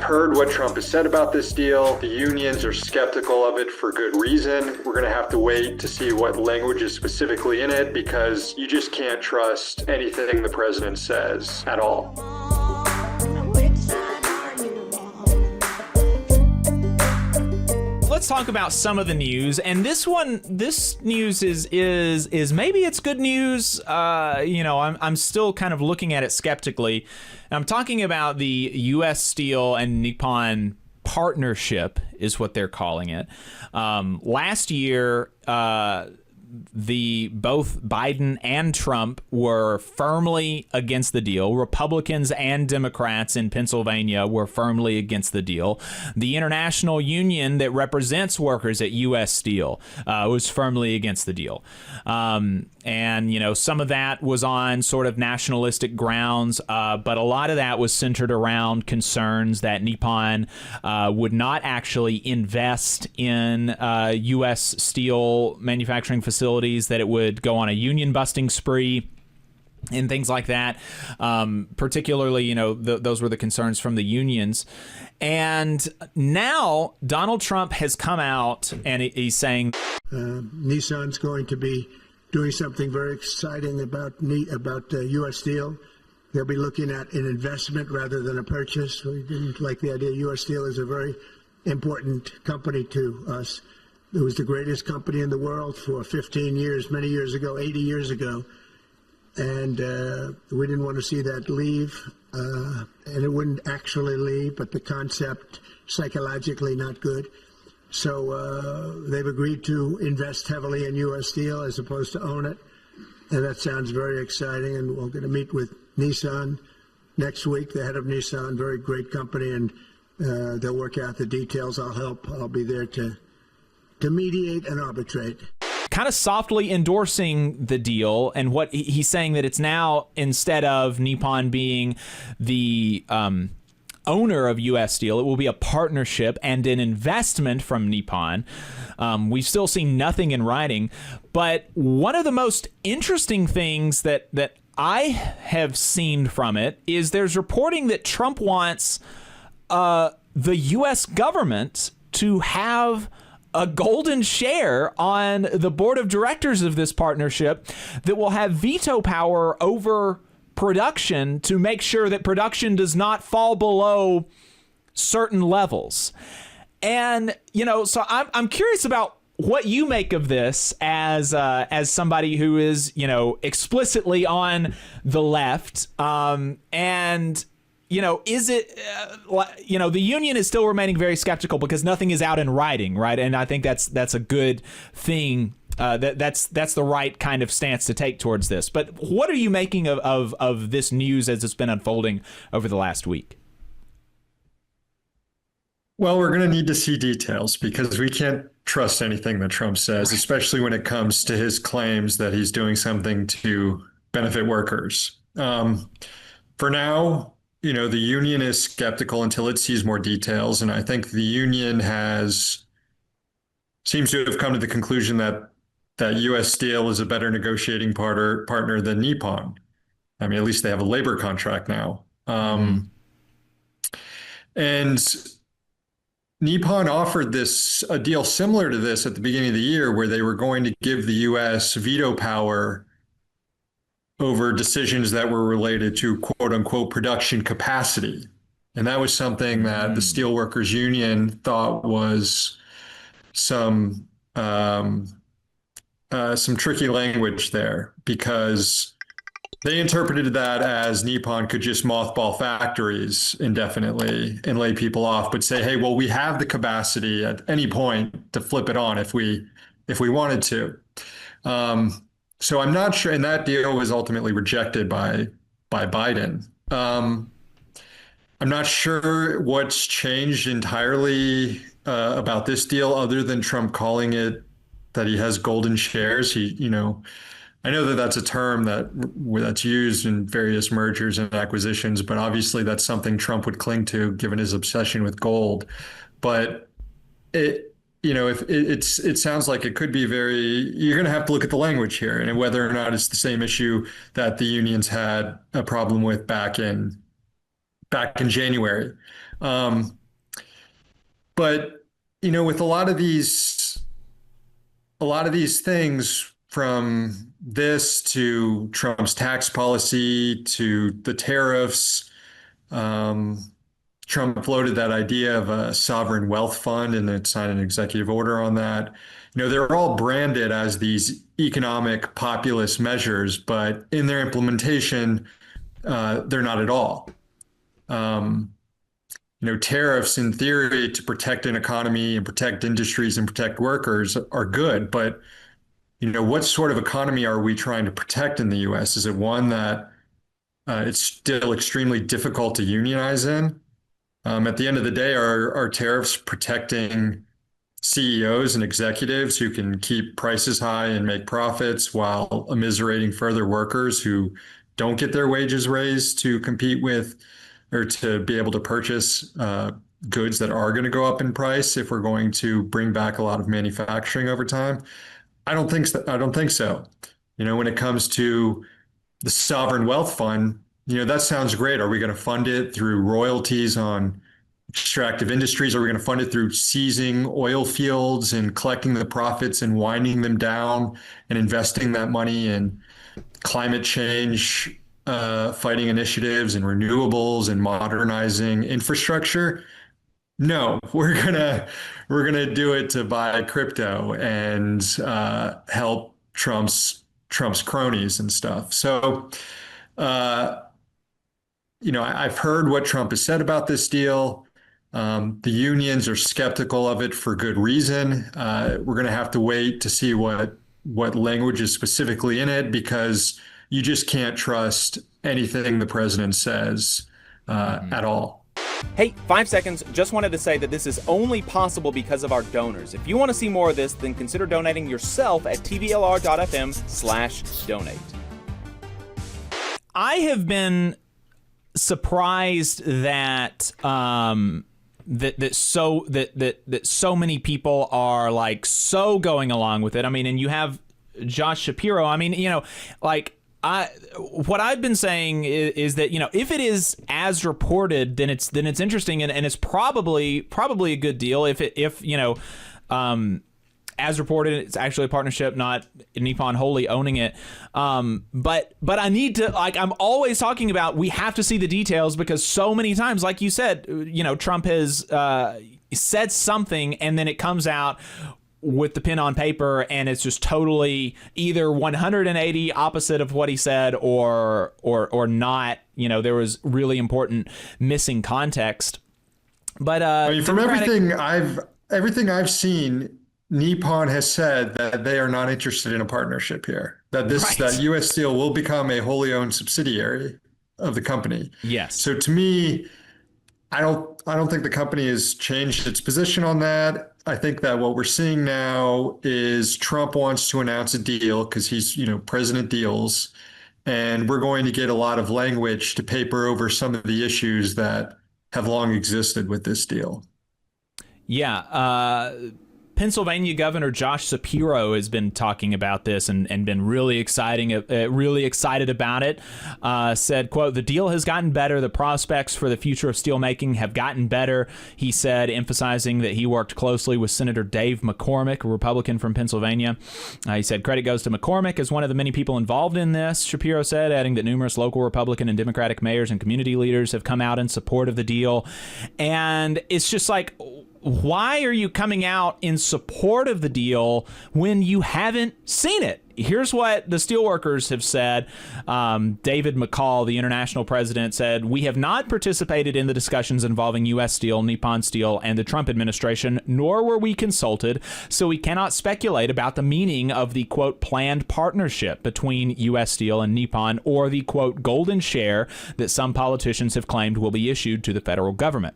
heard what Trump has said about this deal. The unions are skeptical of it for good reason. We're going to have to wait to see what language is specifically in it, because you just can't trust anything the president says at all. Let's talk about some of the news, and this news is maybe it's good news. I'm still kind of looking at it skeptically. I'm talking about the U.S. Steel and Nippon partnership, is what they're calling it. Last year, both Biden and Trump were firmly against the deal. Republicans and Democrats in Pennsylvania were firmly against the deal. The international union that represents workers at U.S. Steel was firmly against the deal. And, some of that was on sort of nationalistic grounds, but a lot of that was centered around concerns that Nippon would not actually invest in U.S. steel manufacturing facilities, that it would go on a union busting spree and things like that. Particularly, those were the concerns from the unions. And now Donald Trump has come out and he's saying Nissan's going to be doing something very exciting about U.S. Steel. They'll be looking at an investment rather than a purchase. We didn't like the idea. U.S. Steel is a very important company to us. It was the greatest company in the world for 15 years, many years ago, 80 years ago. And we didn't want to see that leave. And it wouldn't actually leave, but the concept psychologically not good. So they've agreed to invest heavily in U.S. Steel as opposed to own it. And that sounds very exciting. And we're going to meet with Nissan next week, the head of Nissan, very great company. And they'll work out the details. I'll help. I'll be there to mediate and arbitrate. Kind of softly endorsing the deal, and what he's saying that it's now, instead of Nippon being the owner of U.S. Steel, it will be a partnership and an investment from Nippon. We've still seen nothing in writing, but one of the most interesting things that I have seen from it is there's reporting that Trump wants the U.S. government to have a golden share on the board of directors of this partnership that will have veto power over production to make sure that production does not fall below certain levels. And, so I'm curious about what you make of this as somebody who is, explicitly on the left. And, is it, the union is still remaining very skeptical because nothing is out in writing, right? And I think that's a good thing. That's the right kind of stance to take towards this. But what are you making of this news as it's been unfolding over the last week? Well, we're going to need to see details, because we can't trust anything that Trump says, especially when it comes to his claims that he's doing something to benefit workers. For now, the union is skeptical until it sees more details. And I think the union seems to have come to the conclusion that U.S. Steel is a better negotiating partner than Nippon. I mean, at least they have a labor contract now. And Nippon offered a deal similar to this at the beginning of the year, where they were going to give the U.S. veto power over decisions that were related to quote unquote production capacity. And that was something that the Steelworkers Union thought was some tricky language there, because they interpreted that as Nippon could just mothball factories indefinitely and lay people off, but say, hey, well, we have the capacity at any point to flip it on if we wanted to. So I'm not sure, and that deal was ultimately rejected by Biden. I'm not sure what's changed entirely about this deal, other than Trump calling it that he has golden shares. I know that that's a term that's used in various mergers and acquisitions, but obviously that's something Trump would cling to given his obsession with gold. But if it sounds like it could be you're going to have to look at the language here and whether or not it's the same issue that the unions had a problem with back in January. But with a lot of these things, from this to Trump's tax policy to the tariffs, Trump floated that idea of a sovereign wealth fund and then signed an executive order on that. They're all branded as these economic populist measures, but in their implementation, they're not at all. Tariffs in theory to protect an economy and protect industries and protect workers are good, but what sort of economy are we trying to protect in the U.S.? Is it one that it's still extremely difficult to unionize in? At the end of the day, are tariffs protecting CEOs and executives who can keep prices high and make profits while immiserating further workers who don't get their wages raised to compete with or to be able to purchase goods that are going to go up in price if we're going to bring back a lot of manufacturing over time? I don't think so. When it comes to the sovereign wealth fund, that sounds great. Are we going to fund it through royalties on extractive industries? Are we going to fund it through seizing oil fields and collecting the profits and winding them down and investing that money in climate change fighting initiatives and renewables and modernizing infrastructure? No, we're gonna do it to buy crypto and help Trump's cronies and stuff. So, I've heard what Trump has said about this deal. The unions are skeptical of it for good reason. We're going to have to wait to see what language is specifically in it, because you just can't trust anything the president says at all. Hey, 5 seconds. Just wanted to say that this is only possible because of our donors. If you want to see more of this, then consider donating yourself at tvlr.fm/donate. I have been surprised that that so many people are like so going along with it. I mean, and you have Josh Shapiro. I mean, what I've been saying is that, if it is as reported, then it's interesting, and it's probably a good deal. If as reported, it's actually a partnership, not Nippon wholly owning it. But I need to, I'm always talking about, we have to see the details, because so many times, like you said, Trump has said something and then it comes out with the pen on paper and it's just totally either 180 opposite of what he said or not. There was really important missing context. But from everything I've seen, Nippon has said that they are not interested in a partnership here. That U.S. Steel will become a wholly owned subsidiary of the company. Yes. So to me, I don't think the company has changed its position on that. I think that what we're seeing now is Trump wants to announce a deal because he's, President deals, and we're going to get a lot of language to paper over some of the issues that have long existed with this deal. Yeah. Pennsylvania Governor Josh Shapiro has been talking about this and been really excited about it. Said, quote, "The deal has gotten better. The prospects for the future of steelmaking have gotten better," he said, emphasizing that he worked closely with Senator Dave McCormick, a Republican from Pennsylvania. He said, "Credit goes to McCormick as one of the many people involved in this," Shapiro said, adding that numerous local Republican and Democratic mayors and community leaders have come out in support of the deal. And it's just like, why are you coming out in support of the deal when you haven't seen it? Here's what the steelworkers have said. David McCall, the international president, said, "We have not participated in the discussions involving U.S. Steel, Nippon Steel, and the Trump administration, nor were we consulted, so we cannot speculate about the meaning of the, quote, planned partnership between U.S. Steel and Nippon, or the, quote, golden share that some politicians have claimed will be issued to the federal government."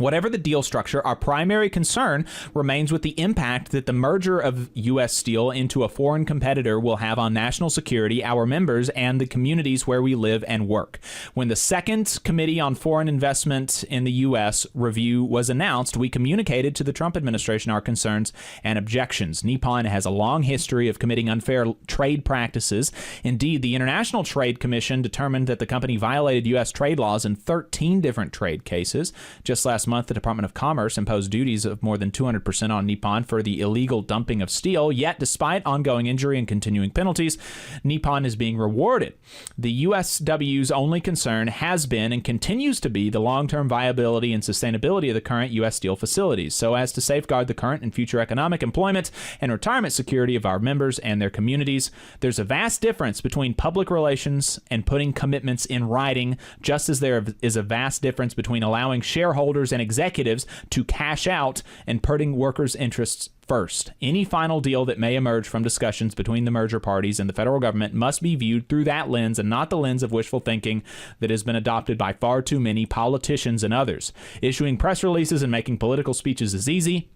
Whatever the deal structure, our primary concern remains with the impact that the merger of U.S. Steel into a foreign competitor will have on national security, our members, and the communities where we live and work. When the second Committee on Foreign Investment in the U.S. review was announced, we communicated to the Trump administration our concerns and objections. Nippon has a long history of committing unfair trade practices. Indeed, the International Trade Commission determined that the company violated U.S. trade laws in 13 different trade cases. Just last month, the Department of Commerce imposed duties of more than 200% on Nippon for the illegal dumping of steel. Yet, despite ongoing injury and continuing penalties, Nippon is being rewarded. The USW's only concern has been and continues to be the long-term viability and sustainability of the current U.S. Steel facilities, so as to safeguard the current and future economic, employment, and retirement security of our members and their communities. There's a vast difference between public relations and putting commitments in writing, just as there is a vast difference between allowing shareholders and executives to cash out and putting workers' interests first. Any final deal that may emerge from discussions between the merger parties and the federal government must be viewed through that lens and not the lens of wishful thinking that has been adopted by far too many politicians and others. Issuing press releases and making political speeches is easy.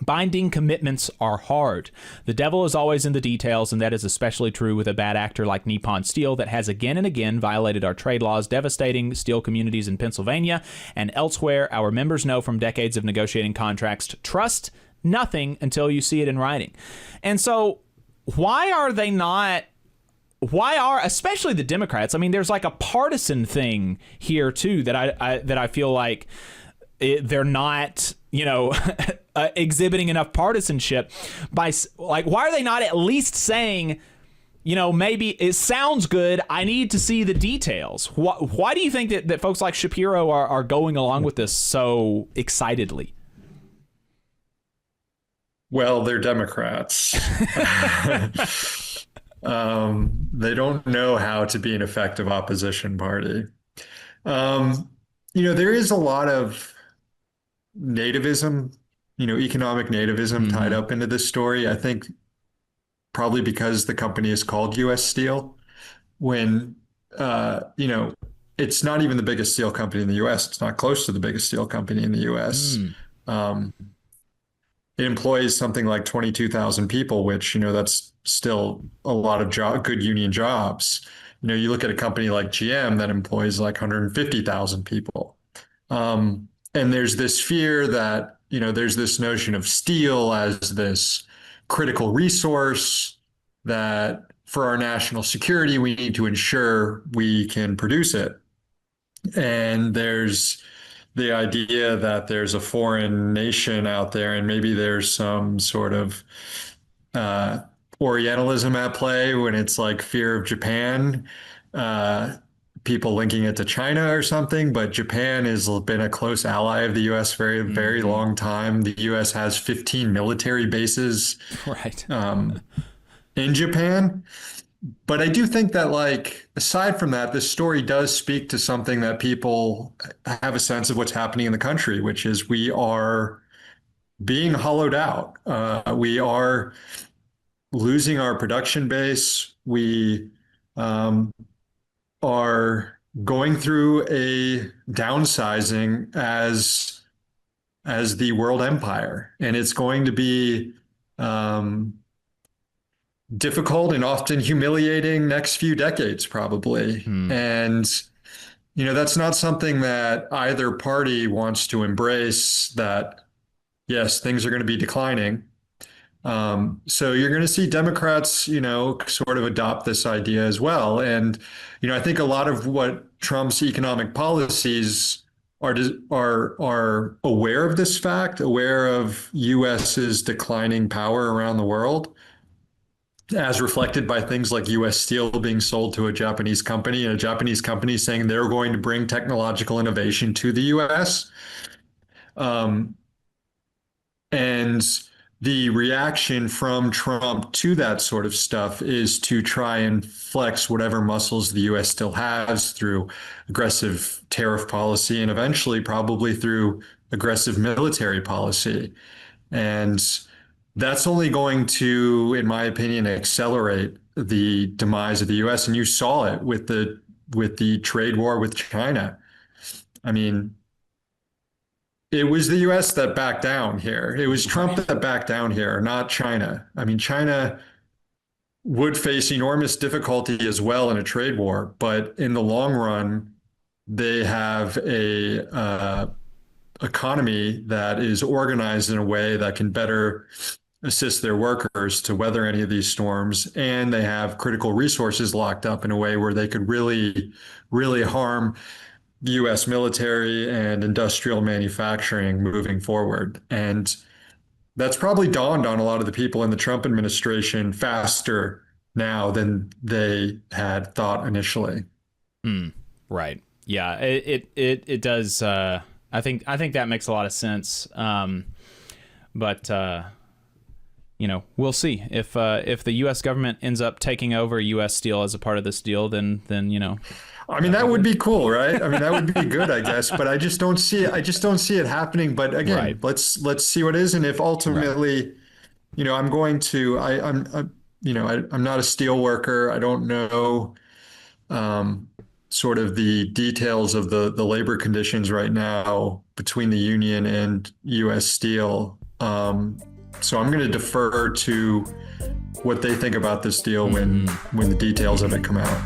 Binding commitments are hard. The devil is always in the details, and that is especially true with a bad actor like Nippon Steel that has again and again violated our trade laws, devastating steel communities in Pennsylvania and elsewhere. Our members know from decades of negotiating contracts to trust nothing until you see it in writing. And so why are especially the Democrats? I mean, there's like a partisan thing here too that I feel like they're not, exhibiting enough partisanship by, like, why are they not at least saying, maybe it sounds good, I need to see the details? Why do you think that folks like Shapiro are going along with this so excitedly? Well, they're Democrats. They don't know how to be an effective opposition party. There is a lot of nativism, economic nativism tied up into this story. I think probably because the company is called U.S. Steel, when, it's not even the biggest steel company in the U.S. It's not close to the biggest steel company in the U.S. It employs something like 22,000 people, which, that's still a lot of good union jobs. You look at a company like GM that employs like 150,000 people. And there's this fear that, there's this notion of steel as this critical resource that for our national security, we need to ensure we can produce it. And there's the idea that there's a foreign nation out there, and maybe there's some sort of Orientalism at play when it's like fear of Japan, people linking it to China or something. But Japan has been a close ally of the U.S. for a very long time. The U.S. has 15 military bases in Japan. But I do think that, like, aside from that, this story does speak to something that people have a sense of what's happening in the country, which is we are being hollowed out. We are losing our production base. We are going through a downsizing as the world empire, and it's going to be difficult and often humiliating next few decades, probably. And, that's not something that either party wants to embrace, that, yes, things are going to be declining. So you're going to see Democrats, sort of adopt this idea as well. And, I think a lot of what Trump's economic policies are aware of this fact, aware of US's declining power around the world, as reflected by things like U.S. Steel being sold to a Japanese company, and a Japanese company saying they're going to bring technological innovation to the U.S. And the reaction from Trump to that sort of stuff is to try and flex whatever muscles the U.S. still has through aggressive tariff policy and eventually probably through aggressive military policy. And that's only going to, in my opinion, accelerate the demise of the U.S. And you saw it with the trade war with China. I mean, it was the U.S. that backed down here. It was Trump that backed down here, not China. I mean, China would face enormous difficulty as well in a trade war, but in the long run, they have a economy that is organized in a way that can better assist their workers to weather any of these storms, and they have critical resources locked up in a way where they could really harm the U.S. military and industrial manufacturing moving forward. And that's probably dawned on a lot of the people in the Trump administration faster now than they had thought initially. Right. Yeah. It does. I think that makes a lot of sense. But we'll see if the U.S. government ends up taking over U.S. Steel as a part of this deal. Then I mean, that would be cool, right? I mean, that would be good, I guess. But I just don't see it happening. But again, Right. let's see what is, and if ultimately, I'm going to, I'm not a steel worker. I don't know sort of the details of the labor conditions right now between the union and U.S. Steel. So I'm going to defer to what they think about this deal when the details of it come out.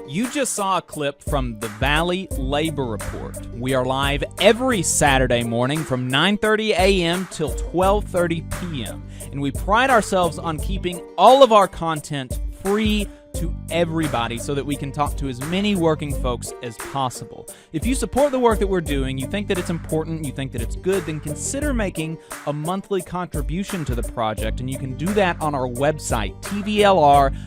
You just saw a clip from the Valley Labor Report. We are live every Saturday morning from 9:30 a.m. till 12:30 p.m. And we pride ourselves on keeping all of our content free to everybody so that we can talk to as many working folks as possible. If you support the work that we're doing, you think that it's important, you think that it's good, then consider making a monthly contribution to the project, and you can do that on our website, tvlr.fm.